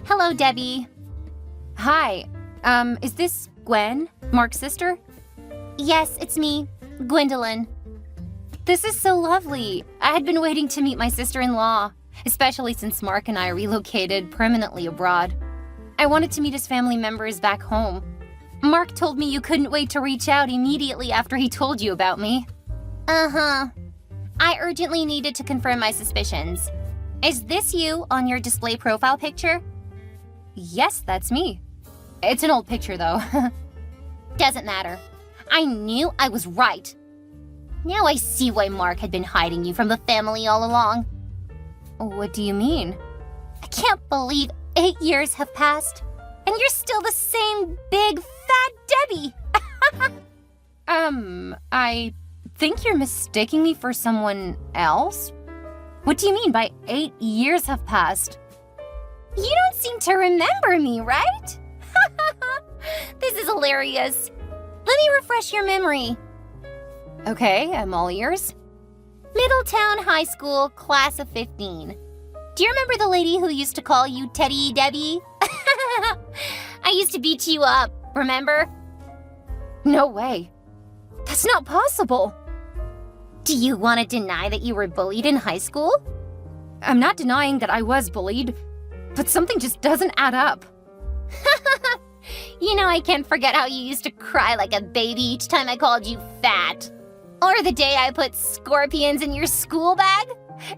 Hello, Debbie. Hi, is this Gwen, Mark's sister? Yes, it's me, Gwendolyn. This is so lovely. I had been waiting to meet my sister-in-law, especially since Mark and I relocated permanently abroad. I wanted to meet his family members back home. Mark told me you couldn't wait to reach out immediately after he told you about me. Uh-huh. I urgently needed to confirm my suspicions. Is this you on your display profile picture? Yes, that's me. It's an old picture, though. Doesn't matter. I knew I was right. Now I see why Mark had been hiding you from the family all along. What do you mean? I can't believe 8 years have passed, and you're still the same big, fat Debbie. I think you're mistaking me for someone else? What do you mean by 8 years have passed? You don't seem to remember me, right? This is hilarious. Let me refresh your memory. Okay, I'm all ears. Middletown High School, class of 15. Do you remember the lady who used to call you Teddy Debbie? I used to beat you up, remember? No way. That's not possible. Do you want to deny that you were bullied in high school? I'm not denying that I was bullied, but something just doesn't add up. You know, I can't forget how you used to cry like a baby each time I called you fat. Or the day I put scorpions in your school bag.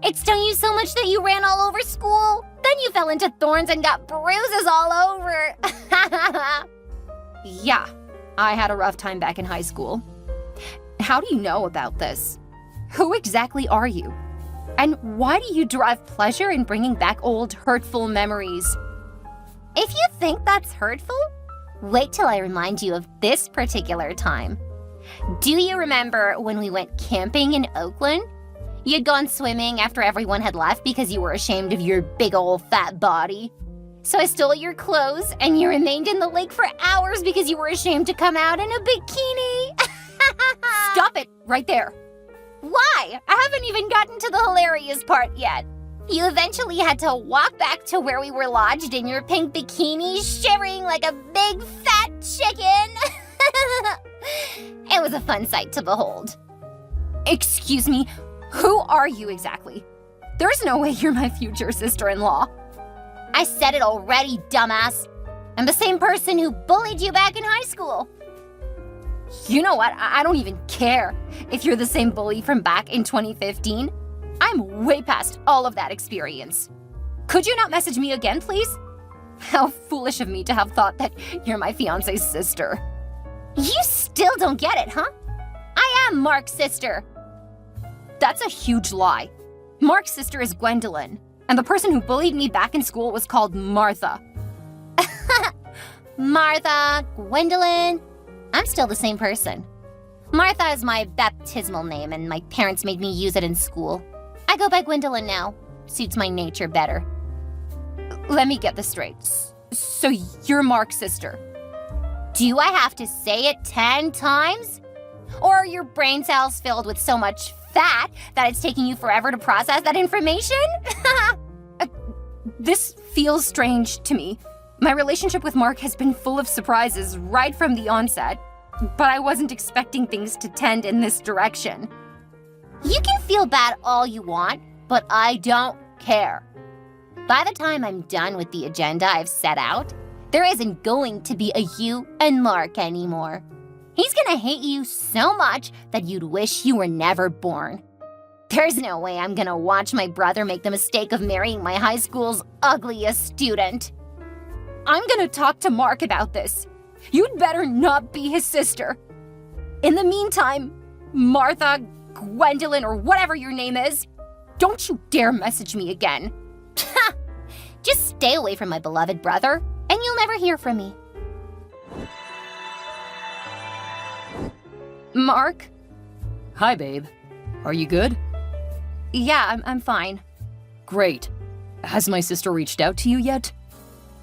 It stung you so much that you ran all over school. Then you fell into thorns and got bruises all over. Yeah, I had a rough time back in high school. How do you know about this? Who exactly are you? And why do you derive pleasure in bringing back old, hurtful memories? If you think that's hurtful, wait till I remind you of this particular time. Do you remember when we went camping in Oakland? You'd gone swimming after everyone had left because you were ashamed of your big old fat body. So I stole your clothes and you remained in the lake for hours because you were ashamed to come out in a bikini. Stop it right there. Why? I haven't even gotten to the hilarious part yet. You eventually had to walk back to where we were lodged in your pink bikini, shivering like a big fat chicken. It was a fun sight to behold. Excuse me, who are you exactly? There's no way you're my future sister-in-law. I said it already, dumbass. I'm the same person who bullied you back in high school. You know what? I don't even care if you're the same bully from back in 2015. I'm way past all of that experience. Could you not message me again, please? How foolish of me to have thought that you're my fiancé's sister. You still don't get it, huh? I am Mark's sister. That's a huge lie. Mark's sister is Gwendolyn, and the person who bullied me back in school was called Martha. Martha, Gwendolyn, I'm still the same person. Martha is my baptismal name, and my parents made me use it in school. I go by Gwendolyn now. Suits my nature better. Let me get this straight. So you're Mark's sister. Do I have to say it 10 times? Or are your brain cells filled with so much fat that it's taking you forever to process that information? This feels strange to me. My relationship with Mark has been full of surprises right from the onset, but I wasn't expecting things to tend in this direction. You can feel bad all you want, but I don't care. By the time I'm done with the agenda I've set out, there isn't going to be a you and Mark anymore. He's gonna hate you so much that you'd wish you were never born. There's no way I'm gonna watch my brother make the mistake of marrying my high school's ugliest student. I'm gonna talk to Mark about this. You'd better not be his sister. In the meantime, Martha, Gwendolyn, or whatever your name is, don't you dare message me again. Just stay away from my beloved brother, and you'll never hear from me. Mark? Hi, babe. Are you good? Yeah, I'm fine. Great. Has my sister reached out to you yet?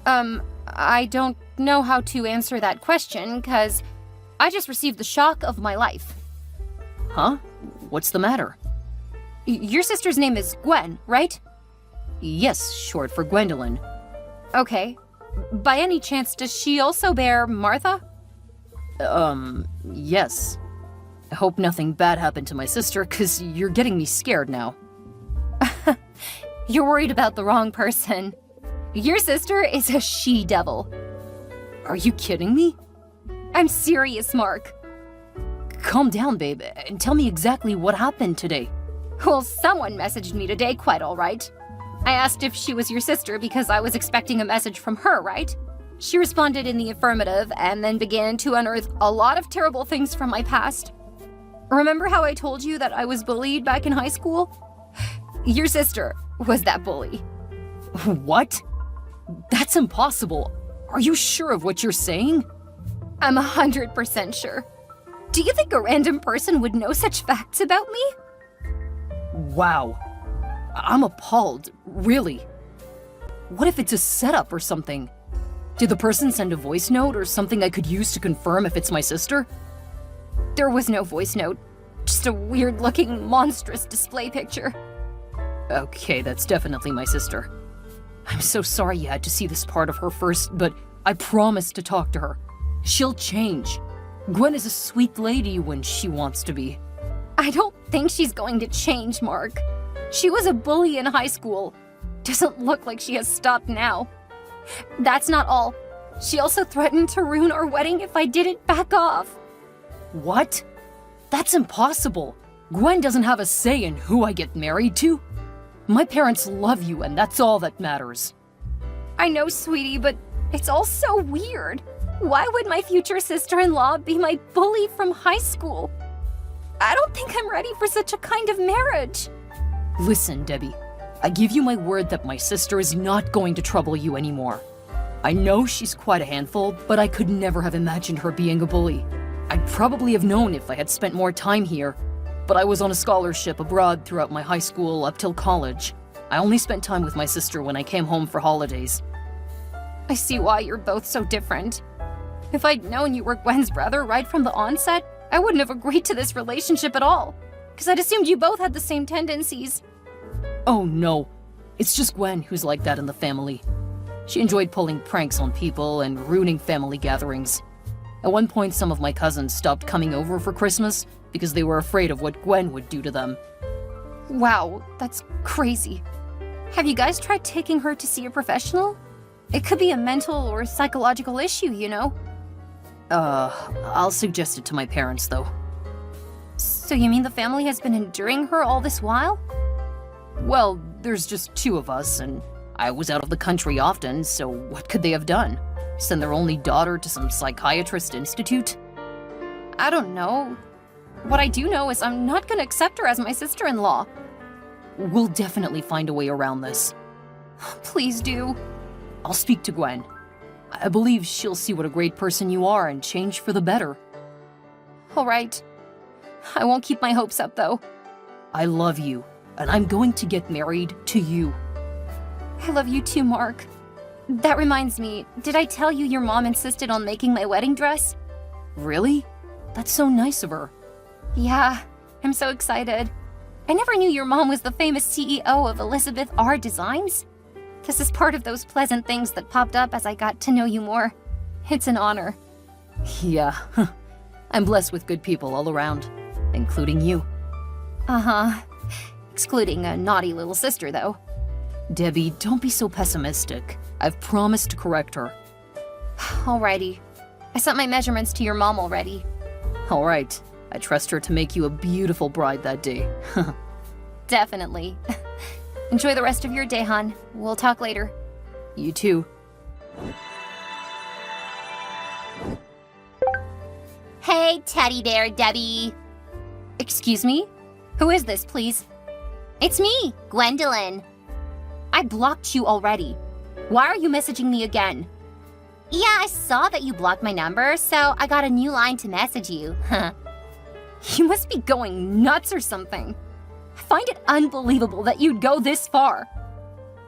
I don't know how to answer that question, 'cause I just received the shock of my life. Huh? What's the matter? Your sister's name is Gwen, right? Yes, short for Gwendolyn. Okay. By any chance, does she also bear Martha? Yes. I hope nothing bad happened to my sister, 'cause you're getting me scared now. You're worried about the wrong person. Your sister is a she-devil. Are you kidding me? I'm serious, Mark. Calm down, babe, and tell me exactly what happened today. Well, someone messaged me today quite all right. I asked if she was your sister because I was expecting a message from her, right? She responded in the affirmative and then began to unearth a lot of terrible things from my past. Remember how I told you that I was bullied back in high school? Your sister was that bully. What? That's impossible. Are you sure of what you're saying? I'm 100% sure. Do you think a random person would know such facts about me? Wow. I'm appalled, really. What if it's a setup or something? Did the person send a voice note or something I could use to confirm if it's my sister? There was no voice note, just a weird-looking, monstrous display picture. Okay, that's definitely my sister. I'm so sorry you had to see this part of her first, but I promised to talk to her. She'll change. Gwen is a sweet lady when she wants to be. I don't think she's going to change, Mark. She was a bully in high school. Doesn't look like she has stopped now. That's not all. She also threatened to ruin our wedding if I didn't back off. What? That's impossible. Gwen doesn't have a say in who I get married to. My parents love you, and that's all that matters. I know, sweetie, but it's all so weird. Why would my future sister-in-law be my bully from high school? I don't think I'm ready for such a kind of marriage. Listen, Debbie, I give you my word that my sister is not going to trouble you anymore. I know she's quite a handful, but I could never have imagined her being a bully. I'd probably have known if I had spent more time here, but I was on a scholarship abroad throughout my high school up till college. I only spent time with my sister when I came home for holidays. I see why you're both so different. If I'd known you were Gwen's brother right from the onset, I wouldn't have agreed to this relationship at all, because I'd assumed you both had the same tendencies. Oh no, it's just Gwen who's like that in the family. She enjoyed pulling pranks on people and ruining family gatherings. At one point, some of my cousins stopped coming over for Christmas because they were afraid of what Gwen would do to them. Wow, that's crazy. Have you guys tried taking her to see a professional? It could be a mental or psychological issue, you know? I'll suggest it to my parents, though. So you mean the family has been enduring her all this while? Well, there's just two of us, and I was out of the country often, so what could they have done? Send their only daughter to some psychiatrist institute? I don't know. What I do know is I'm not gonna accept her as my sister-in-law. We'll definitely find a way around this. Please do. I'll speak to Gwen. I believe she'll see what a great person you are and change for the better. All right. I won't keep my hopes up, though. I love you, and I'm going to get married to you. I love you too, Mark. That reminds me, did I tell you your mom insisted on making my wedding dress? Really? That's so nice of her. Yeah, I'm so excited. I never knew your mom was the famous CEO of Elizabeth R. Designs. This is part of those pleasant things that popped up as I got to know you more. It's an honor. Yeah, I'm blessed with good people all around, including you. Uh-huh. Excluding a naughty little sister, though. Debbie, don't be so pessimistic. I've promised to correct her. Alrighty. I sent my measurements to your mom already. All right. I trust her to make you a beautiful bride that day. Definitely. Enjoy the rest of your day, hon. We'll talk later. You too. Hey, teddy bear Debbie. Excuse me? Who is this, please? It's me, Gwendolyn. I blocked you already. Why are you messaging me again? Yeah, I saw that you blocked my number, so I got a new line to message you. You must be going nuts or something. I find it unbelievable that you'd go this far.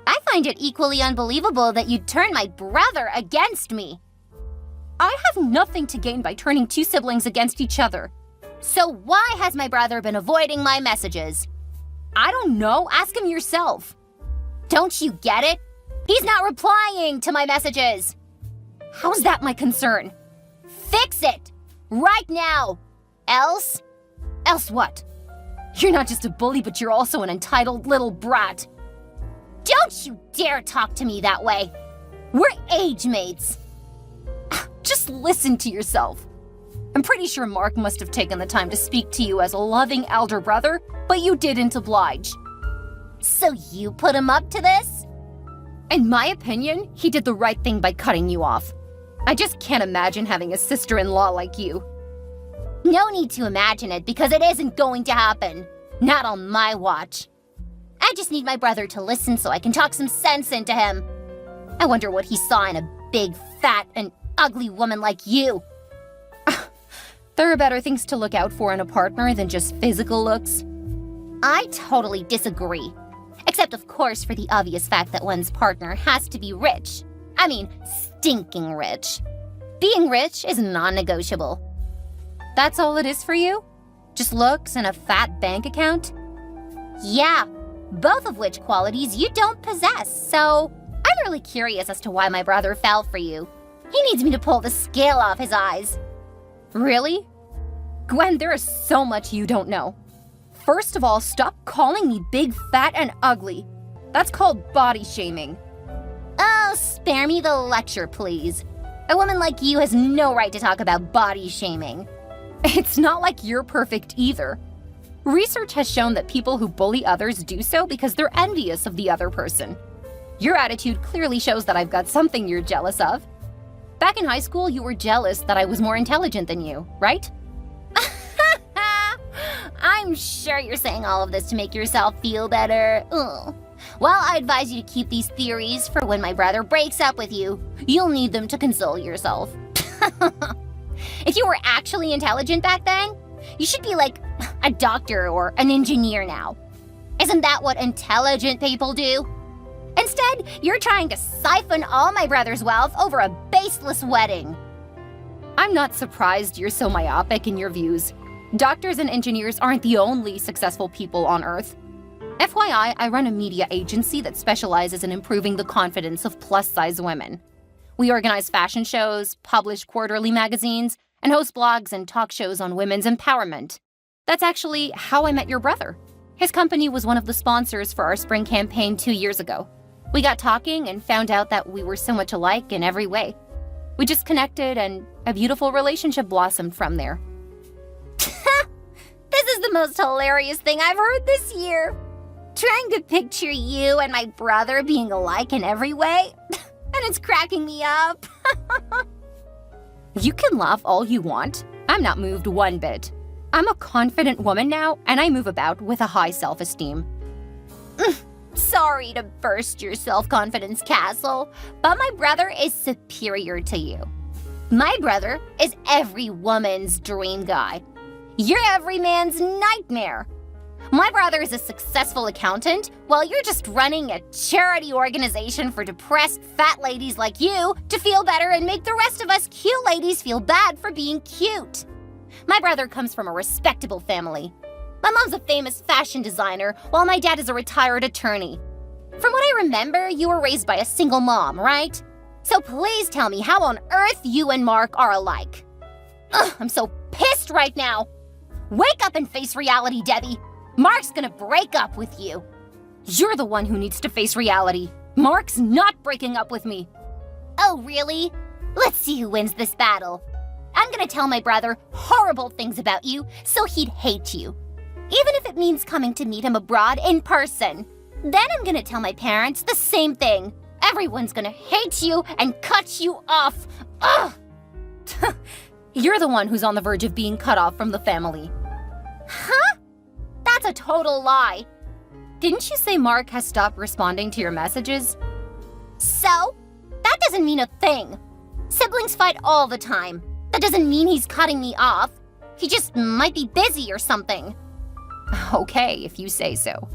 I find it equally unbelievable that you'd turn my brother against me. I have nothing to gain by turning two siblings against each other. So why has my brother been avoiding my messages? I don't know. Ask him yourself. Don't you get it? He's not replying to my messages. How's that my concern? Fix it! Right now! Else? Else what? You're not just a bully, but you're also an entitled little brat. Don't you dare talk to me that way. We're age mates. Just listen to yourself. I'm pretty sure Mark must have taken the time to speak to you as a loving elder brother, but you didn't oblige. So you put him up to this? In my opinion, he did the right thing by cutting you off. I just can't imagine having a sister-in-law like you. No need to imagine it because it isn't going to happen. Not on my watch. I just need my brother to listen so I can talk some sense into him. I wonder what he saw in a big, fat, and ugly woman like you. There are better things to look out for in a partner than just physical looks. I totally disagree. Except, of course, for the obvious fact that one's partner has to be rich. I mean, stinking rich. Being rich is non-negotiable. That's all it is for you? Just looks and a fat bank account? Yeah, both of which qualities you don't possess, so I'm really curious as to why my brother fell for you. He needs me to pull the scale off his eyes. Really? Gwen, there is so much you don't know. First of all, stop calling me big, fat, and ugly. That's called body shaming. Oh, spare me the lecture, please. A woman like you has no right to talk about body shaming. It's not like you're perfect either. Research has shown that people who bully others do so because they're envious of the other person. Your attitude clearly shows that I've got something you're jealous of. Back in high school, you were jealous that I was more intelligent than you, right? I'm sure you're saying all of this to make yourself feel better. Ugh. Well, I advise you to keep these theories for when my brother breaks up with you. You'll need them to console yourself. If you were actually intelligent back then, you should be like a doctor or an engineer now. Isn't that what intelligent people do? Instead, you're trying to siphon all my brother's wealth over a baseless wedding. I'm not surprised you're so myopic in your views. Doctors and engineers aren't the only successful people on Earth. FYI, I run a media agency that specializes in improving the confidence of plus-size women. We organize fashion shows, publish quarterly magazines, and host blogs and talk shows on women's empowerment. That's actually how I met your brother. His company was one of the sponsors for our spring campaign 2 years ago. We got talking and found out that we were so much alike in every way. We just connected and a beautiful relationship blossomed from there. This is the most hilarious thing I've heard this year. Trying to picture you and my brother being alike in every way, and it's cracking me up. You can laugh all you want. I'm not moved one bit. I'm a confident woman now, and I move about with a high self-esteem. Sorry to burst your self-confidence castle, but my brother is superior to you. My brother is every woman's dream guy. You're every man's nightmare. My brother is a successful accountant, while you're just running a charity organization for depressed fat ladies like you to feel better and make the rest of us cute ladies feel bad for being cute. My brother comes from a respectable family. My mom's a famous fashion designer, while my dad is a retired attorney. From what I remember, you were raised by a single mom, right? So please tell me how on earth you and Mark are alike. Ugh, I'm so pissed right now. Wake up and face reality, Debbie. Mark's gonna break up with you. You're the one who needs to face reality. Mark's not breaking up with me. Oh, really? Let's see who wins this battle. I'm gonna tell my brother horrible things about you so he'd hate you. Even if it means coming to meet him abroad in person. Then I'm gonna tell my parents the same thing. Everyone's gonna hate you and cut you off. Ugh! You're the one who's on the verge of being cut off from the family. Huh? That's a total lie. Didn't you say Mark has stopped responding to your messages? So? That doesn't mean a thing. Siblings fight all the time. That doesn't mean he's cutting me off. He just might be busy or something. Okay, if you say so.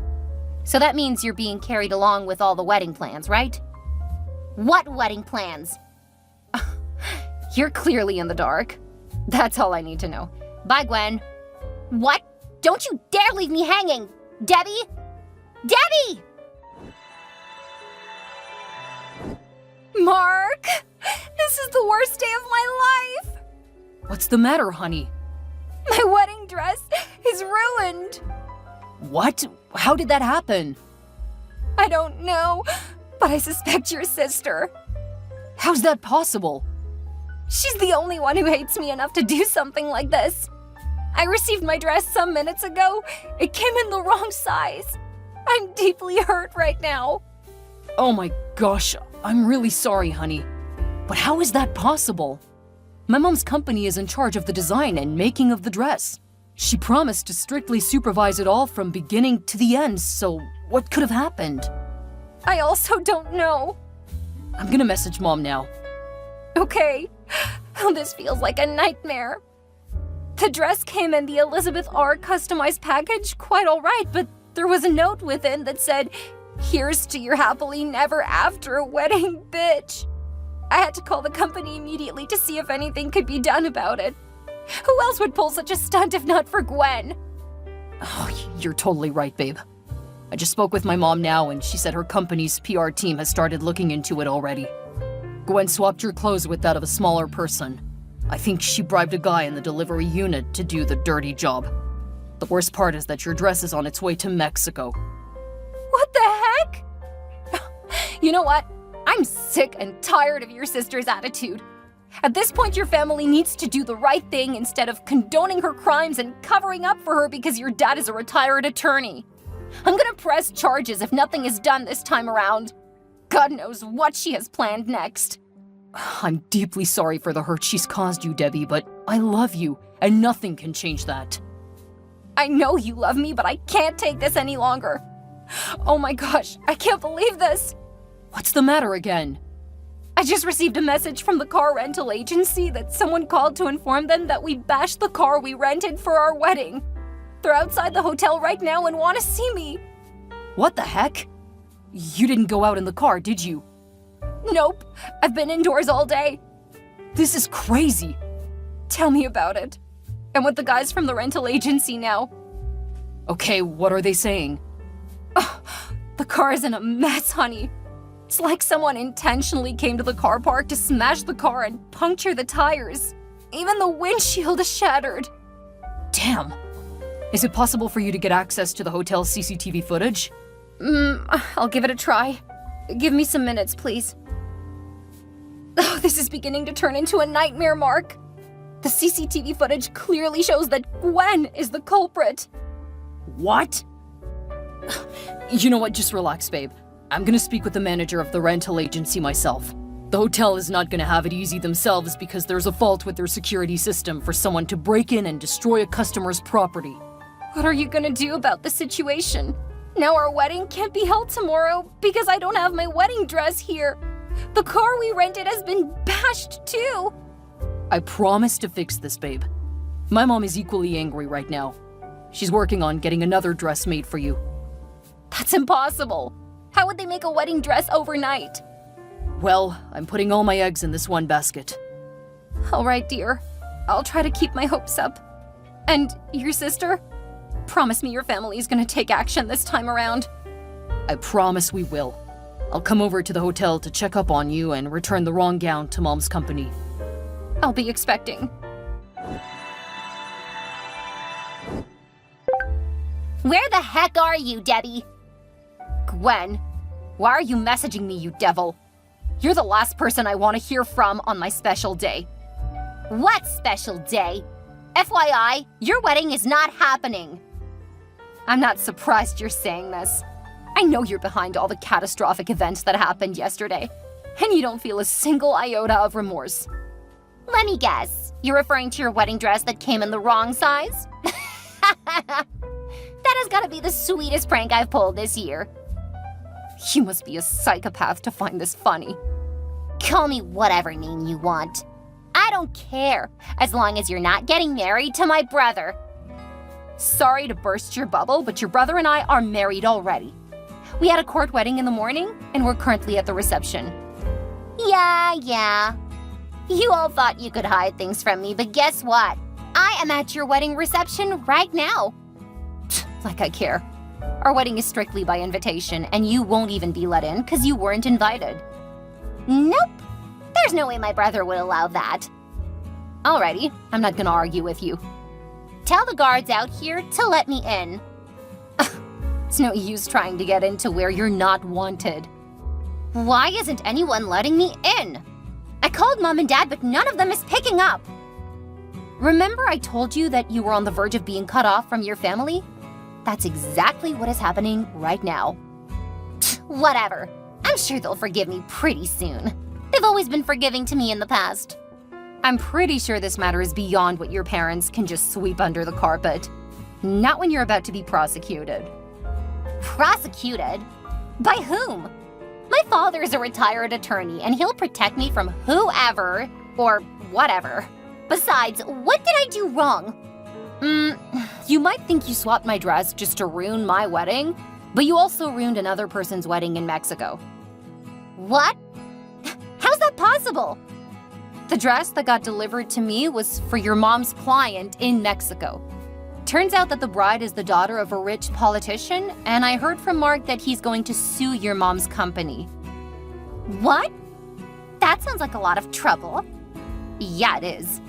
So that means you're being carried along with all the wedding plans, right? What wedding plans? You're clearly in the dark. That's all I need to know. Bye, Gwen. What? Don't you dare leave me hanging! Debbie? Debbie! Mark! This is the worst day of my life! What's the matter, honey? My wedding dress is ruined! What? How did that happen? I don't know, but I suspect your sister. How's that possible? She's the only one who hates me enough to do something like this. I received my dress some minutes ago. It came in the wrong size. I'm deeply hurt right now. Oh my gosh, I'm really sorry, honey. But how is that possible? My mom's company is in charge of the design and making of the dress. She promised to strictly supervise it all from beginning to the end, so what could have happened? I also don't know. I'm gonna message Mom now. Okay. Oh, this feels like a nightmare. The dress came in the Elizabeth R. customized package quite all right, but there was a note within that said, "Here's to your happily never after wedding, bitch." I had to call the company immediately to see if anything could be done about it. Who else would pull such a stunt if not for Gwen? Oh, you're totally right, babe. I just spoke with my mom now, and she said her company's PR team has started looking into it already. Gwen swapped your clothes with that of a smaller person. I think she bribed a guy in the delivery unit to do the dirty job. The worst part is that your dress is on its way to Mexico. What the heck? You know what? I'm sick and tired of your sister's attitude. At this point, your family needs to do the right thing instead of condoning her crimes and covering up for her because your dad is a retired attorney. I'm gonna press charges if nothing is done this time around. God knows what she has planned next. I'm deeply sorry for the hurt she's caused you, Debbie, but I love you, and nothing can change that. I know you love me, but I can't take this any longer. Oh my gosh, I can't believe this. What's the matter again? I just received a message from the car rental agency that someone called to inform them that we bashed the car we rented for our wedding. They're outside the hotel right now and want to see me. What the heck? You didn't go out in the car, did you? Nope, I've been indoors all day. This is crazy. Tell me about it. I'm with the guys from the rental agency now. Okay, what are they saying? The car is in a mess, honey. It's like someone intentionally came to the car park to smash the car and puncture the tires. Even the windshield is shattered. Damn. Is it possible for you to get access to the hotel's CCTV footage? I'll give it a try. Give me some minutes, please. Oh, this is beginning to turn into a nightmare, Mark. The CCTV footage clearly shows that Gwen is the culprit. What? You know what, just relax, babe. I'm gonna speak with the manager of the rental agency myself. The hotel is not gonna have it easy themselves because there's a fault with their security system for someone to break in and destroy a customer's property. What are you gonna do about the situation? Now our wedding can't be held tomorrow because I don't have my wedding dress here. The car we rented has been bashed too. I promise to fix this, babe. My mom is equally angry right now. She's working on getting another dress made for you. That's impossible. How would they make a wedding dress overnight? Well, I'm putting all my eggs in this one basket. All right, dear. I'll try to keep my hopes up. And your sister? Promise me your family is gonna take action this time around. I promise we will. I'll come over to the hotel to check up on you and return the wrong gown to Mom's company. I'll be expecting. Where the heck are you, Debbie? Gwen, why are you messaging me, you devil? You're the last person I want to hear from on my special day. What special day? FYI, your wedding is not happening. I'm not surprised you're saying this. I know you're behind all the catastrophic events that happened yesterday, and you don't feel a single iota of remorse. Let me guess. You're referring to your wedding dress that came in the wrong size? That has got to be the sweetest prank I've pulled this year. You must be a psychopath to find this funny. Call me whatever name you want. I don't care, as long as you're not getting married to my brother. Sorry to burst your bubble, but your brother and I are married already. We had a court wedding in the morning, and we're currently at the reception. Yeah. You all thought you could hide things from me, but guess what? I am at your wedding reception right now. Like I care. Our wedding is strictly by invitation, and you won't even be let in because you weren't invited. Nope. There's no way my brother would allow that. Alrighty, I'm not gonna argue with you. Tell the guards out here to let me in. It's no use trying to get into where you're not wanted. Why isn't anyone letting me in? I called Mom and Dad, but none of them is picking up. Remember I told you that you were on the verge of being cut off from your family? That's exactly what is happening right now. Whatever. I'm sure they'll forgive me pretty soon. They've always been forgiving to me in the past. I'm pretty sure this matter is beyond what your parents can just sweep under the carpet. Not when you're about to be prosecuted. Prosecuted? By whom? My father is a retired attorney, and he'll protect me from whoever or whatever. Besides, what did I do wrong? You might think you swapped my dress just to ruin my wedding, but you also ruined another person's wedding in Mexico. What? How's that possible? The dress that got delivered to me was for your mom's client in Mexico. Turns out that the bride is the daughter of a rich politician, and I heard from Mark that he's going to sue your mom's company. What? That sounds like a lot of trouble. Yeah, it is.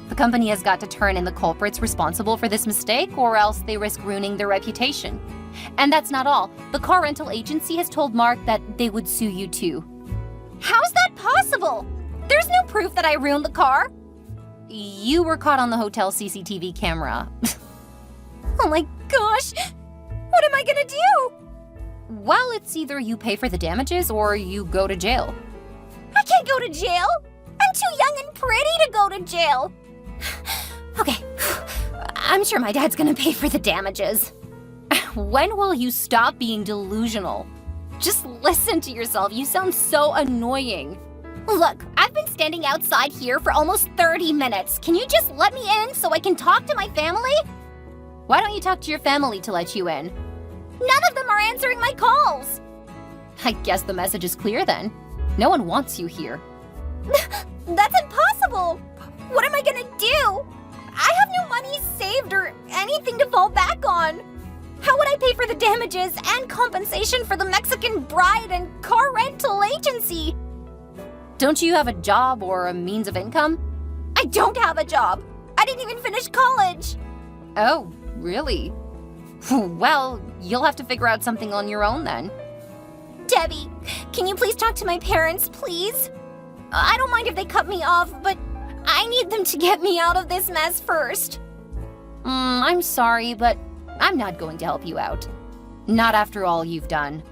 The company has got to turn in the culprits responsible for this mistake, or else they risk ruining their reputation. And that's not all. The car rental agency has told Mark that they would sue you too. How's that possible? There's no proof that I ruined the car. You were caught on the hotel CCTV camera. Oh my gosh! What am I gonna do? Well, it's either you pay for the damages or you go to jail. I can't go to jail! I'm too young and pretty to go to jail! Okay, I'm sure my dad's gonna pay for the damages. When will you stop being delusional? Just listen to yourself, you sound so annoying. Look, I've been standing outside here for almost 30 minutes. Can you just let me in so I can talk to my family? Why don't you talk to your family to let you in? None of them are answering my calls. I guess the message is clear then. No one wants you here. That's impossible! What am I gonna do? I have no money saved or anything to fall back on. How would I pay for the damages and compensation for the Mexican bride and car rental agency? Don't you have a job or a means of income? I don't have a job. I didn't even finish college. Oh, really? Well, you'll have to figure out something on your own then. Debbie, can you please talk to my parents, please? I don't mind if they cut me off, but I need them to get me out of this mess first. I'm sorry, but I'm not going to help you out. Not after all you've done.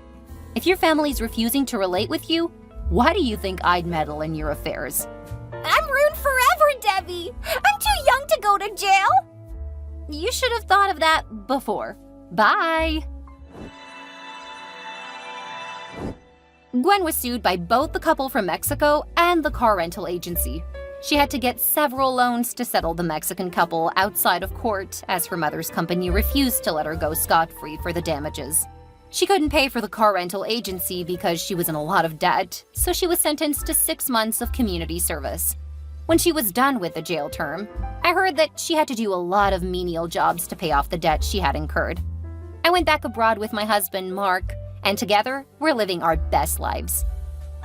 If your family's refusing to relate with you, why do you think I'd meddle in your affairs? I'm ruined forever, Debbie! I'm too young to go to jail! You should have thought of that before. Bye! Gwen was sued by both the couple from Mexico and the car rental agency. She had to get several loans to settle the Mexican couple outside of court, as her mother's company refused to let her go scot-free for the damages. She couldn't pay for the car rental agency because she was in a lot of debt, so she was sentenced to 6 months of community service. When she was done with the jail term, I heard that she had to do a lot of menial jobs to pay off the debt she had incurred. I went back abroad with my husband, Mark, and together, we're living our best lives.